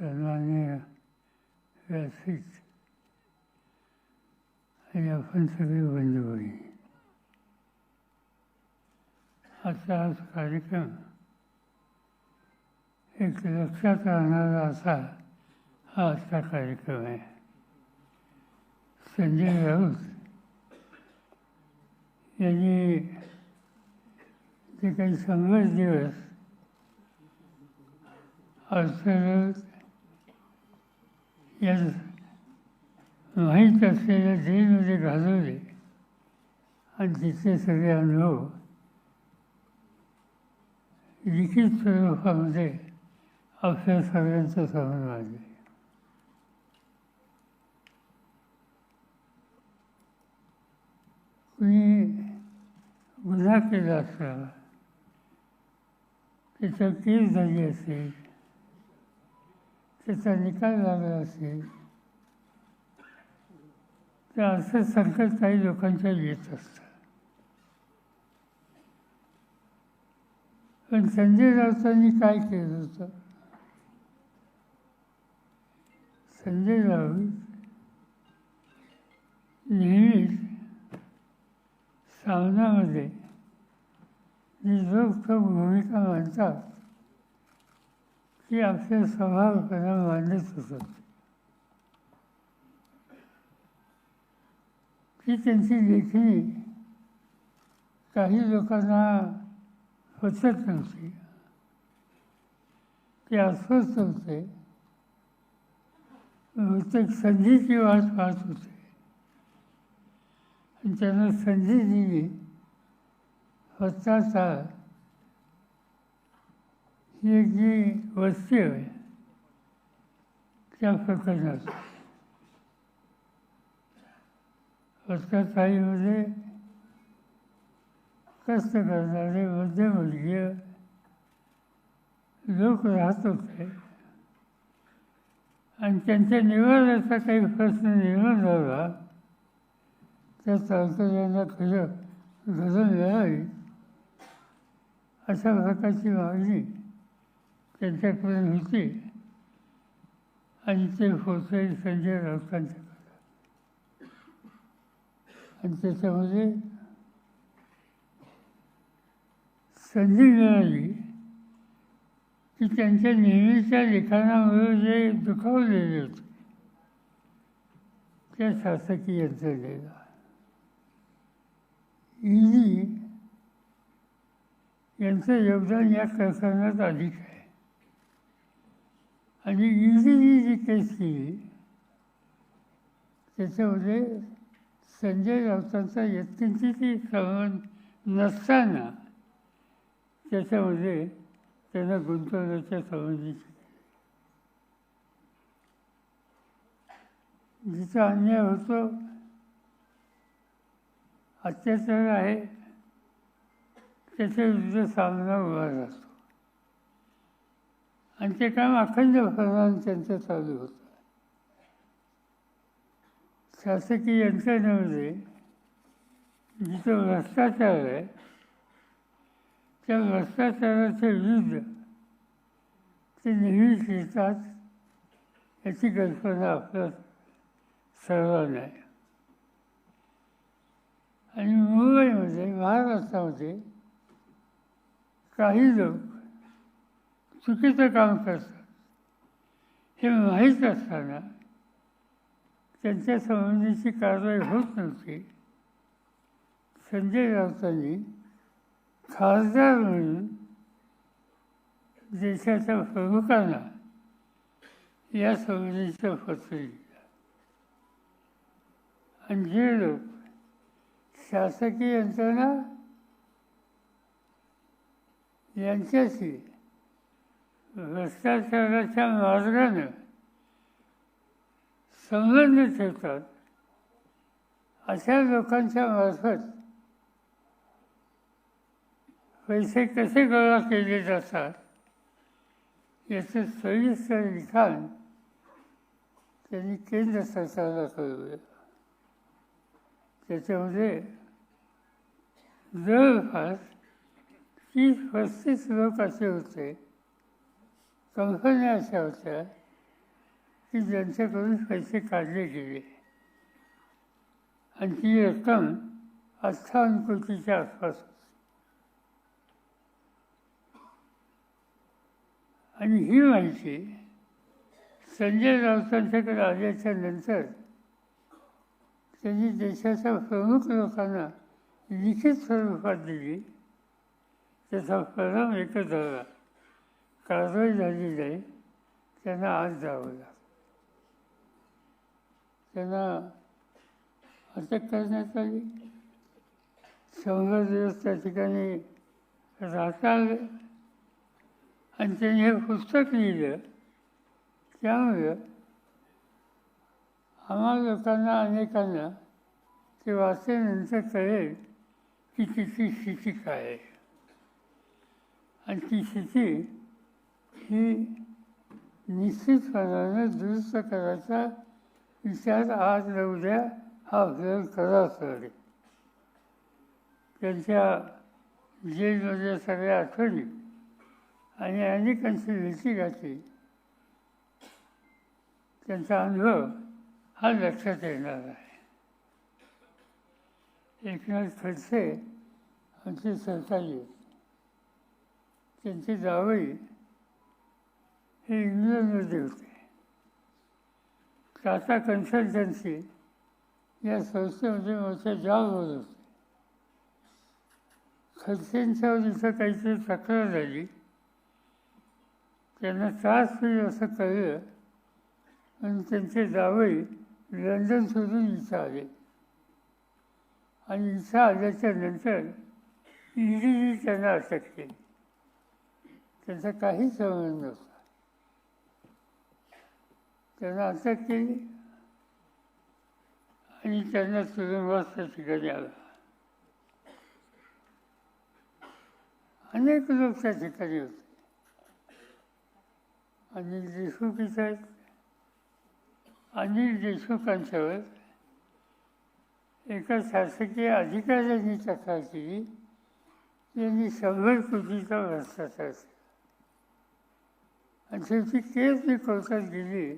सन्माननीय व्यासपीठ आणि आपण सगळे बंधू भगिनी, आजचा हा कार्यक्रम एक लक्षात राहणारा असा हा आजचा कार्यक्रम आहे. संजय राऊत यांनी जे काही 100 दिवस अर्थात या माहीत असलेल्या जेलमध्ये घालवले आणि तिथले सगळे अनुभव लिखित स्वरूपामध्ये आपल्या सगळ्यांच्या समोर मांडले. कुणी गुन्हा केला असला, त्याचा केस झाली असेल, त्याचा निकाल लागला असेल, तर असं संकट काही लोकांच्या येत असतं. पण संजय राऊतांनी काय केलं होतं? संजय राऊत नेहमीच सामनामध्ये जी लोक भूमिका मांडतात ती आपल्या स्वभावाला मांडत होतात. ती त्यांची लेखणी काही लोकांना पचत नव्हती, ते अस्वस्थ होते, बहुतेक संधीची वाट पाहत होते आणि त्यांना संधी दिली स्वतःचा ही एक जी वस्ती आहे त्या प्रकरणात वस्ताताईमध्ये कष्ट करणारे मध्यमवर्गीय लोक राहत होते आणि त्यांच्या निवाऱ्याचा काही प्रश्न निर्माण झाला त्या चालकऱ्यांना खरं घरं मिळावी अशा प्रकारची मागणी त्यांच्याकडे होती आणि ते पोचले संजय राऊतांच्याकडे. आणि त्याच्यामध्ये संधी मिळाली की त्यांच्या नेहमीच्या लिखाणामुळे जे दुखावलेले होते त्या शासकीय यंत्रणेला यांचं योगदान या प्रकरणात अधिक आहे. आणि ईडीने जी केस केली त्याच्यामध्ये संजय राऊतांचा यत्किंचितही संबंध नसताना त्याच्यामध्ये त्यांना गुंतवण्याच्या संबंधीची जिचा अन्याय होतो, अत्याचार आहे, त्याच्या विरुद्ध सामना उभा राहतो आणि ते काम अखंडपणाने त्यांचं चालू होतं. शासकीय यंत्रणेमध्ये जिथं भ्रष्टाचार आहे त्या भ्रष्टाचाराच्या विरुद्ध ते नेहमीच येतात याची कल्पना आपल्या सर्वांना आहे. आणि मुंबईमध्ये महाराष्ट्रामध्ये काही लोक चुकीचं काम करतात हे माहीत असताना त्यांच्या संबंधीची कारवाई होत नव्हती. संजय राऊतांनी खासदार म्हणून देशाच्या प्रमुखांना या संबंधीचं पत्र लिहिलं आणि जे लोक शासकीय यंत्रणा यांच्याशी भ्रष्टाचाराच्या मार्गानं संबंध ठेवतात अशा लोकांच्या मार्फत पैसे कसे गोळा केले जातात याचं सविस्तर लिखाण त्यांनी केंद्र सरकारला कळवलं. त्याच्यामध्ये जवळपास 30-35 लोक असे होते, कंपन्या अशा होत्या की ज्यांच्याकडून पैसे काढले गेले आणि ती रक्कम 58 कोटीच्या आसपास होती. आणि ही माहिती संजय राऊतांच्याकडे आल्याच्या नंतर त्यांनी देशाच्या प्रमुख लोकांना लिखित स्वरूपात दिली. त्याचा परिणाम एकच झाला, कारवाई झाली नाही, त्यांना आज जावं लागलं. त्यांना अटक करण्यात आली, 100 दिवस त्या ठिकाणी राहता आलं आणि त्यांनी हे पुस्तक लिहिलं. त्यामुळे आम्हा लोकांना, अनेकांना ते वाचल्यानंतर कळेल की तिची स्थिती काय आहे. आणि ती स्थिती ही निश्चितपणानं दुरुस्त करायचा विचार आज न उद्या हा आपल्याला करावाच लागेल. त्यांच्या जेलमधल्या सगळ्या आठवणी आणि अनेकांची भेटीगाठी, त्यांचा अनुभव हा लक्षात येणार आहे. एकनाथ खडसे आमचे सहकारी होते. त्यांचे जावई हे इंग्लंडमध्ये होते. टाटा कन्सल्टन्सी या संस्थेमध्ये मोठ्या जॉबवर होते. खडसेंच्यावर इथं काहीतरी तक्रार झाली, त्यांना त्रास होईल असं कळलं आणि त्यांचे जावई लंडन सोडून इथं आले. आणि इथं आल्याच्या नंतर ईडीने त्यांना अटक केली. त्यांचा काही संबंध नव्हता. त्यांना अटक केली आणि त्यांना तुरुंगवास त्या ठिकाणी आला. अनेक लोक त्या ठिकाणी होते. अनिल देशमुख इथं आहेत. अनिल देशमुखांच्यावर एका शासकीय अधिकाऱ्यांनी तक्रार केली, त्यांनी 100 कोटीचा भ्रष्टाचार केला. आणि शेवटी केस जी कोर्टात गेली,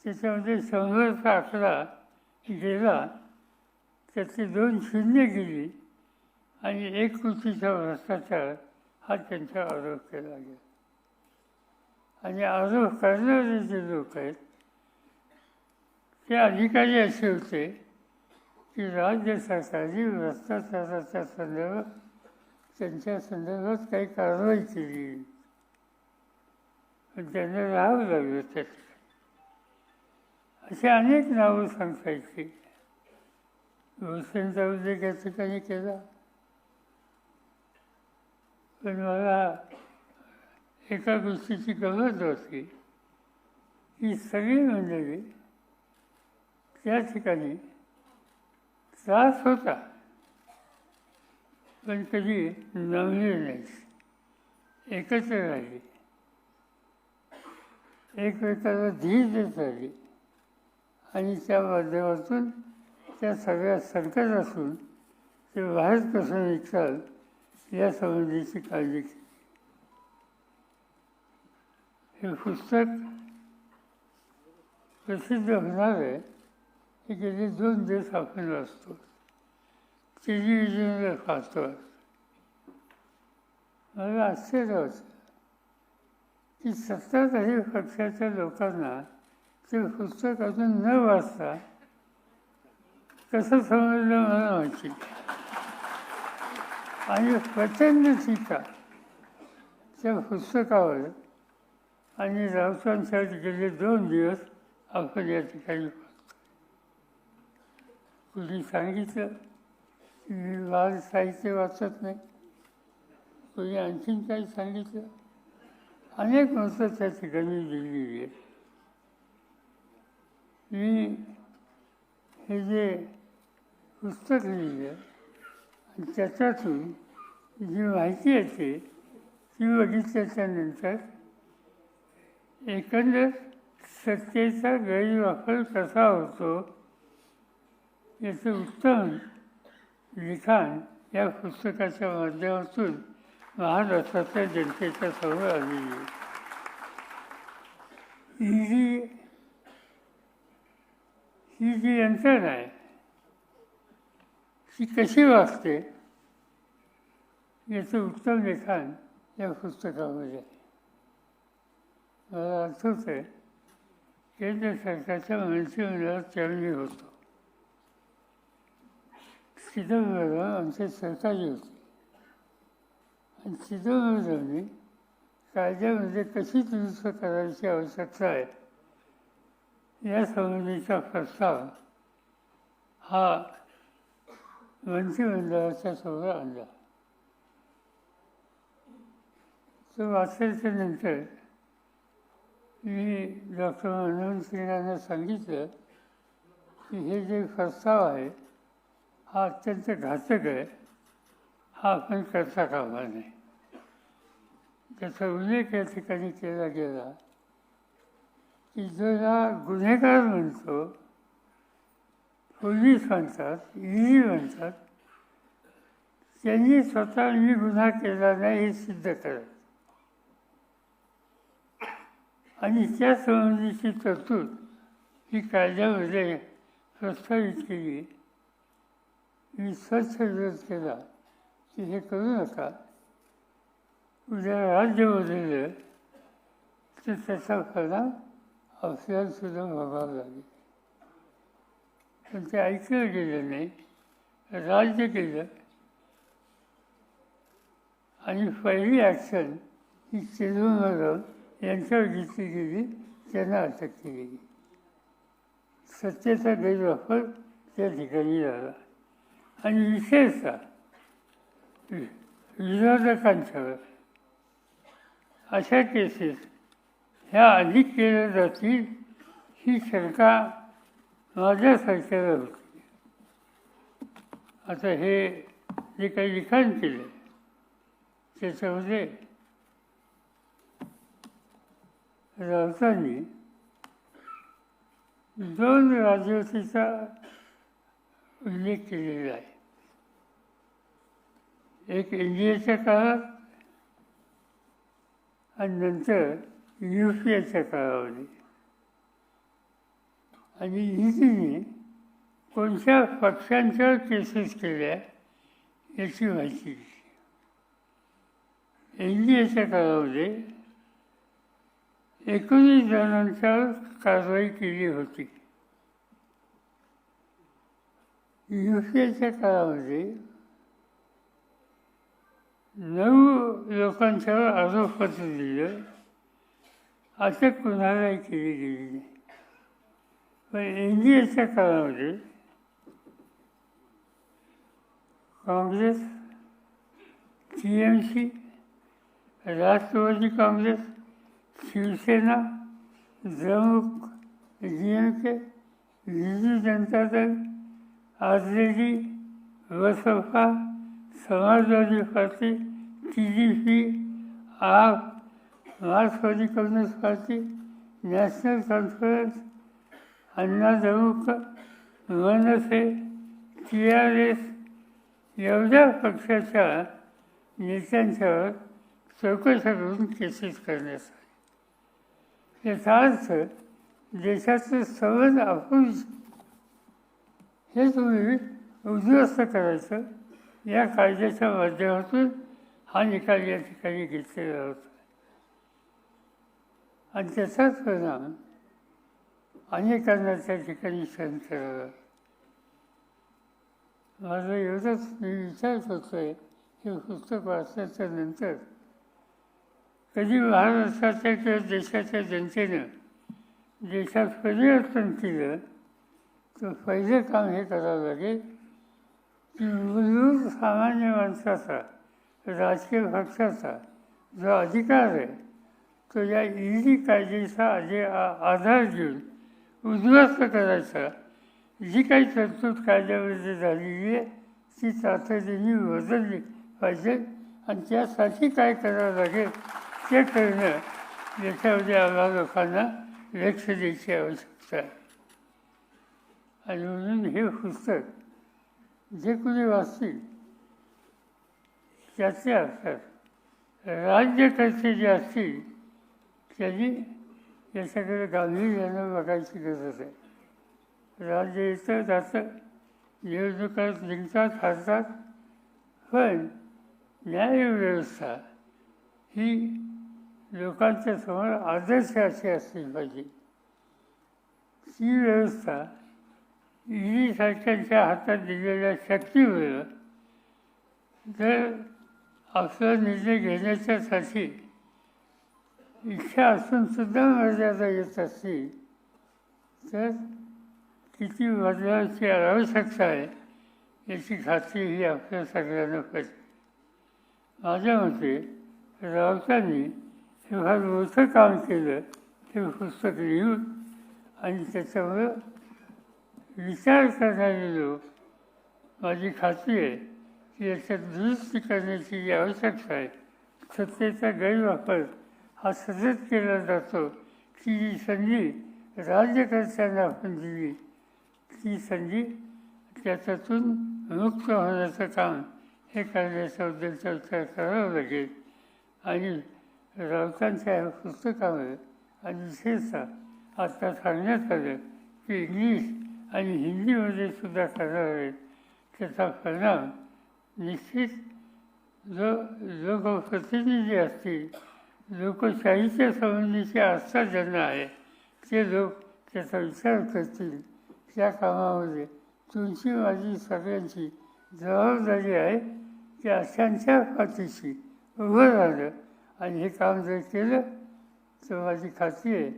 त्याच्यामध्ये 100चा आकडा गेला, त्यातली 2 शून्य गेली आणि 1 कोटीचा भ्रष्टाचार हा त्यांच्यावर आरोप केला गेला. आणि आरोप करणारे जे लोक आहेत ते अधिकारी असे होते की राज्य सरकारने भ्रष्टाचाराच्या संदर्भात त्यांच्या संदर्भात काही कारवाई केली, पण त्यांना राहावं लागलं त्या ठिकाणी. अशी अनेक नावं सांगता येतील. भूषणचा उल्लेख या ठिकाणी केला, पण मला एका गोष्टीची गमत होती की सगळी मंडळी त्या ठिकाणी त्रास होता, पण कधी नमले नाही, एकत्र राहिली, एकमेकाला धीर देत राहिली आणि त्या माध्यमातून त्या सगळ्या संकट असून ते बाहेर कसं निघताल या संबंधीची काळजी केली. हे पुस्तक प्रसिद्ध होणार आहे हे गेले 2 दिवस आपण वाचतो, टेलिव्हिजनवर पाहतो. मला आश्चर्य होतं की सत्ताधारी पक्षाच्या लोकांना ते पुस्तक अजून न वाचता कसं समजलं मला माहिती. आणि प्रचंड टीका त्या पुस्तकावर आणि राऊतांसाठी गेले 2 दिवस आपण या ठिकाणी पाहतो. कुणी सांगितलं की मी बाल साहित्य वाचत नाही, कोणी आणखीन काही सांगितलं. अनेक मतं त्या ठिकाणी लिहिलेली आहे. मी हे जे पुस्तक लिहिलं आणि त्याच्यातून जी माहिती येते ती बघितल्याच्यानंतर एकंदर सत्तेचा गैरवापर कसा होतो याचं उत्तम लिखाण या पुस्तकाच्या माध्यमातून महाराष्ट्राच्या जनतेच्या समोर आलेली आहे. ईडी ही जी यंत्रणा आहे ती कशी वागते याचं उत्तम लिखाण या पुस्तकामध्ये आहे. मला आठवत आहे केंद्र सरकारच्या मंत्रिमंडळात त्यावेळी होतो. चिदंबरम आमचे सहकारी होते आणि चिदंबरमने कायद्यामध्ये कशी दुरुस्त करायची आवश्यकता आहे यासंबंधीचा प्रस्ताव हा मंत्रिमंडळाच्या समोर आणला. तो वाचायच्या नंतर मी डॉक्टर मनमोहन सिंगांना सांगितलं की हे जे प्रस्ताव आहे हा अत्यंत घातक आहे, हा आपण करता कामा नये. त्याचा उल्लेख या ठिकाणी केला गेला की जो हा गुन्हेगार म्हणतो, पोलीस म्हणतात, ईडी म्हणतात, त्यांनी स्वतः मी गुन्हा केला नाही हे सिद्ध करत आणि त्यासंबंधीची तरतूद ही कायद्यामध्ये प्रस्तावित केली. मी स्वच्छ विरोध केला की हे करू नका. उद्या राज्य बदललं तर त्याचा परिणाम आपल्याला सुद्धा भोगावा लागेल. पण ते ऐकलं गेलं नाही, राज्य केलं आणि पहिली ॲक्शन ही चिदंबरम यांच्यावर घेतली गेली, त्यांना अटक केली गेली. सत्तेचा गैरवापर त्या ठिकाणी झाला आणि विशेषतः विरोधकांच्यावर अशा केसेस ह्या अधिक केल्या जातील ही शंका माझ्या सरकारला होती. आता हे जे काही लिखाण केलं त्याच्यामध्ये राऊतांनी 2 राजवटीचा उल्लेख केलेला आहे. एक इंडियाच्या काळात आणि नंतर UPAच्या काळामध्ये. आणि ईडीने कोणत्या पक्षांच्या केसेस केल्या याची माहिती दिली. NDAच्या काळामध्ये 19 जणांच्यावर कारवाई केली होती. UPAच्या काळामध्ये 9 लोकांच्यावर आरोपपत्र दिलं, अटक कुणालाही केली गेली नाही. पण NDAच्या काळामध्ये काँग्रेस, TMC, राष्ट्रवादी काँग्रेस, शिवसेना, द्रमुक, DMK, बिजू जनता दल, RJD, बसपा, समाजवादी पार्टी, TDP, आप, मार्क्सवादी कम्युनिस्ट पार्टी, नॅशनल कॉन्फरन्स, अण्णा द्रमुक, मनसे, TRS एवढ्या पक्षाच्या नेत्यांच्यावर चौकशा करून केसेस करण्यात आले. याचा अर्थ देशाचं संबंध आपण हे तुम्ही उद्ध्वस्त करायचं या कायद्याच्या माध्यमातून हा निकाल या ठिकाणी घेतलेला होता. आणि त्याचाच परिणाम अनेकांना त्या ठिकाणी सहन करावा. माझं एवढंच मी विचारत होतो आहे हे पुस्तक वाचल्याच्या नंतर कधी महाराष्ट्राच्या किंवा देशाच्या जनतेनं देशात परिवर्तन केलं तर पहिलं काम हे करावं लागेल की मूलभूत सामान्य माणसाचा, राजकीय पक्षाचा जो अधिकार आहे तो या ईडी कायद्याचा आधार घेऊन उद्ध्वस्त करायचा. जी काही तरतूद कायद्यामध्ये झालेली आहे ती तातडीने बदलली पाहिजे आणि त्यासाठी काय करावं लागेल ते करणं याच्यामध्ये आम्हा लोकांना लक्ष द्यायची आवश्यकता आहे. आणि म्हणून हे पुस्तक जे कोणी वाचतील त्याचे अर्थात राज्यकर्ते जे असतील त्यांनी याच्याकडे गांभीर्यानं बघायची गरज आहे. राज्य येतं जातं, निवडणुका जिंकतात हारतात, पण न्यायव्यवस्था ही लोकांच्या समोर आदर्श अशी असली पाहिजे. ती व्यवस्था ईडी सारख्यांच्या हातात दिलेल्या शक्तीमुळे जर आपला निर्णय घेण्याच्यासाठी इच्छा असून सुद्धा मर्यादा येत असतील तर किती बदलाची आवश्यकता आहे याची खात्री ही आपल्या सगळ्यांना पाहिजे. माझ्या मते राऊतांनी हे फार मोठं काम केलं हे पुस्तक लिहून, आणि त्याच्यामुळं विचार करणारे लोक, माझी खात्री आहे की याच्यात दुरुस्ती करण्याची जी आवश्यकता आहे, सत्तेचा गैरवापर हा सतत केला जातो, की जी संधी राज्यकर्त्यांना आपण दिली ती संधी त्याच्यातून मुक्त होण्याचं काम हे करण्याच्याबद्दलचा विचार करावा लागेल. आणि राऊतांच्या ह्या पुस्तकामध्ये आणि विशेषतः आता सांगण्यात आलं की इंग्लिश आणि हिंदीमध्ये सुद्धा करणार आहेत, त्याचा परिणाम निश्चित जो लोकप्रतिनिधी असतील, लोकशाहीच्या संबंधीची आस्था ज्यांना आहे ते लोक त्याचा विचार करतील. त्या कामामध्ये तुमची माझी सगळ्यांची जबाबदारी आहे की अशांच्या पाठीशी उभं राहिलं आणि हे काम जर केलं तर माझी खात्री आहे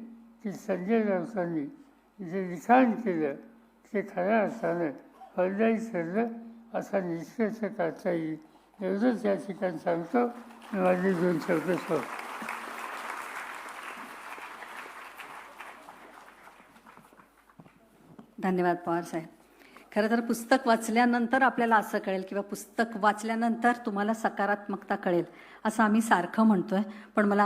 की संजय राऊतांनी जे लिखाण केलं ते खऱ्या अर्थानं फलदायी ठरलं असा निष्कर्ष काढता येईल. एवढंच या ठिकाणी सांगतो. माझे 2 शब्द सोड. धन्यवाद पवार साहेब. खरं तर पुस्तक वाचल्यानंतर आपल्याला असं कळेल किंवा पुस्तक वाचल्यानंतर तुम्हाला सकारात्मकता कळेल असं आम्ही सारखं म्हणतोय, पण मला